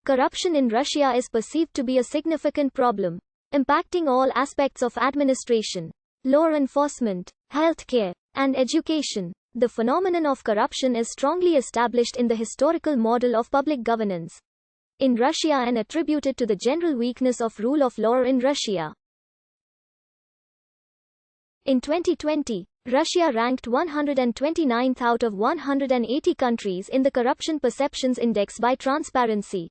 Corruption in Russia is perceived to be a significant problem, impacting all aspects of administration, law enforcement, healthcare, and education. The phenomenon of corruption is strongly established in the historical model of public governance in Russia and attributed to the general weakness of rule of law in Russia. In 2020, Russia ranked 129th out of 180 countries in the Corruption Perceptions Index by Transparency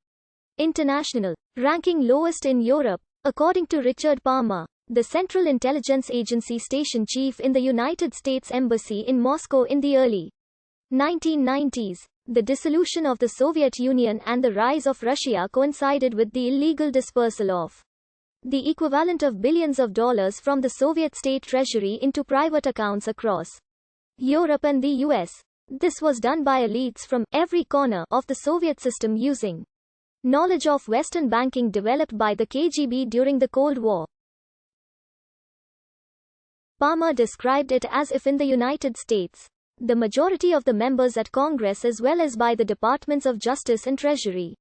International, ranking lowest in Europe, according to Richard Palmer, the Central Intelligence Agency station chief in the United States Embassy in Moscow in the early 1990s. The dissolution of the Soviet Union and the rise of Russia coincided with the illegal dispersal of the equivalent of billions of dollars from the Soviet state treasury into private accounts across Europe and the US. This was done by elites from every corner of the Soviet system using knowledge of Western banking developed by the KGB during the Cold War. Palmer described it as if in the United States, the majority of the members at Congress as well as by the Departments of Justice and Treasury,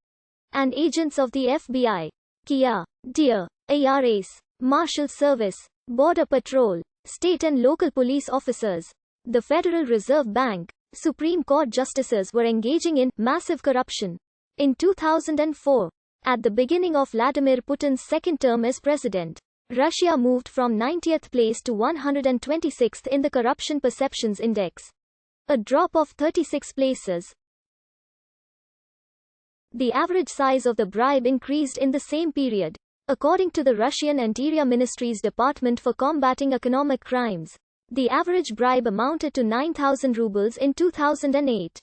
and agents of the FBI, KIA, DEA, IRS, Marshal Service, Border Patrol, state and local police officers, the Federal Reserve Bank, Supreme Court justices were engaging in massive corruption. In 2004, at the beginning of Vladimir Putin's second term as president, Russia moved from 90th place to 126th in the Corruption Perceptions Index, a drop of 36 places. The average size of the bribe increased in the same period. According to the Russian Interior Ministry's Department for Combating Economic Crimes, the average bribe amounted to 9,000 rubles in 2008,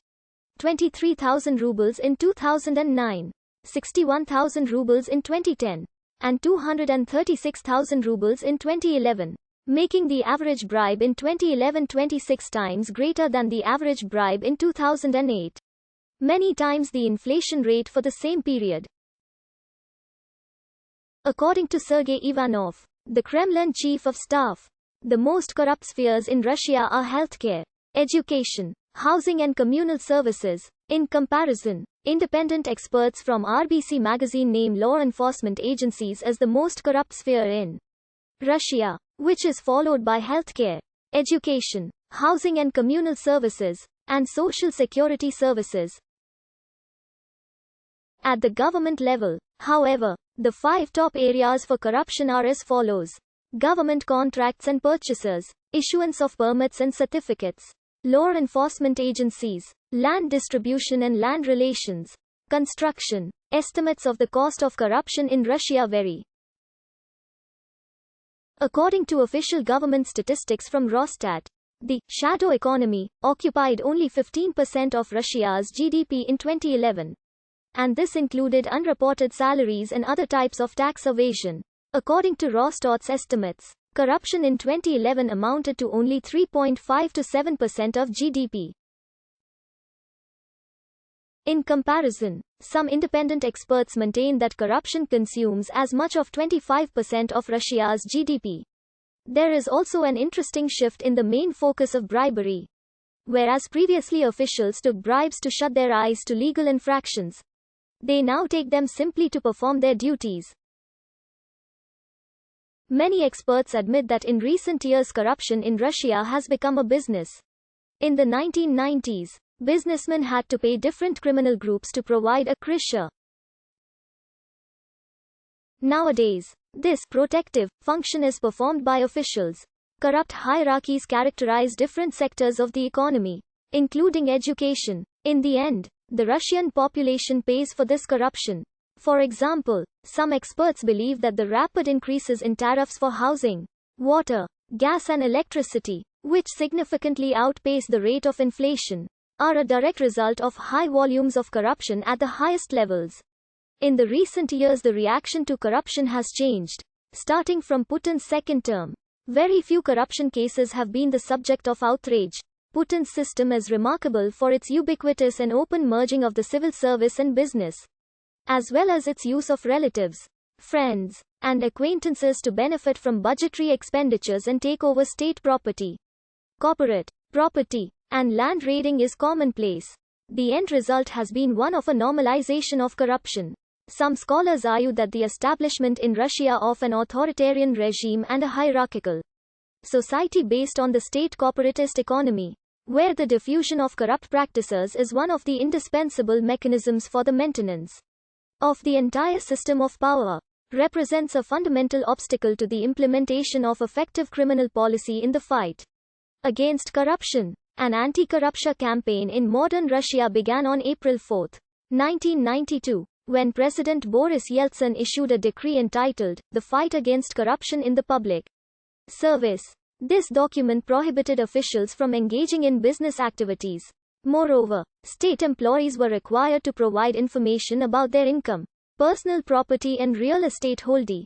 23,000 rubles in 2009, 61,000 rubles in 2010, and 236,000 rubles in 2011, making the average bribe in 2011 26 times greater than the average bribe in 2008, many times the inflation rate for the same period. According to Sergei Ivanov, the Kremlin chief of staff, the most corrupt spheres in Russia are healthcare, education, housing and communal services. In comparison, independent experts from RBC magazine name law enforcement agencies as the most corrupt sphere in Russia, which is followed by healthcare, education, housing and communal services, and social security services. At the government level, however, the 5 top areas for corruption are as follows: government contracts and purchases, issuance of permits and certificates, law enforcement agencies, land distribution and land relations, construction. Estimates of the cost of corruption in Russia vary. According to official government statistics from Rosstat, the shadow economy occupied only 15% of Russia's GDP in 2011. And this included unreported salaries and other types of tax evasion. According to Rostat's estimates, corruption in 2011 amounted to only 3.5 to 7% of GDP. In comparison, some independent experts maintain that corruption consumes as much of 25% of Russia's GDP. There is also an interesting shift in the main focus of bribery. Whereas previously officials took bribes to shut their eyes to legal infractions, they now take them simply to perform their duties. Many experts admit that in recent years corruption in Russia has become a business. In the 1990s, businessmen had to pay different criminal groups to provide a krisha. Nowadays, this protective function is performed by officials. Corrupt hierarchies characterize different sectors of the economy, including education. In the end, the Russian population pays for this corruption. For example, some experts believe that the rapid increases in tariffs for housing, water, gas and electricity, which significantly outpace the rate of inflation, are a direct result of high volumes of corruption at the highest levels. In the recent years, the reaction to corruption has changed. Starting from Putin's second term, very few corruption cases have been the subject of outrage. Putin's system is remarkable for its ubiquitous and open merging of the civil service and business, as well as its use of relatives, friends, and acquaintances to benefit from budgetary expenditures and take over state property. Corporate property and land raiding is commonplace. The end result has been one of a normalization of corruption. Some scholars argue that the establishment in Russia of an authoritarian regime and a hierarchical society based on the state corporatist economy, where the diffusion of corrupt practices is one of the indispensable mechanisms for the maintenance of the entire system of power, represents a fundamental obstacle to the implementation of effective criminal policy in the fight against corruption. An anti-corruption campaign in modern Russia began on April 4, 1992, when President Boris Yeltsin issued a decree entitled, "The Fight Against Corruption in the Public Service." This document prohibited officials from engaging in business activities. Moreover, state employees were required to provide information about their income, personal property and real estate holding,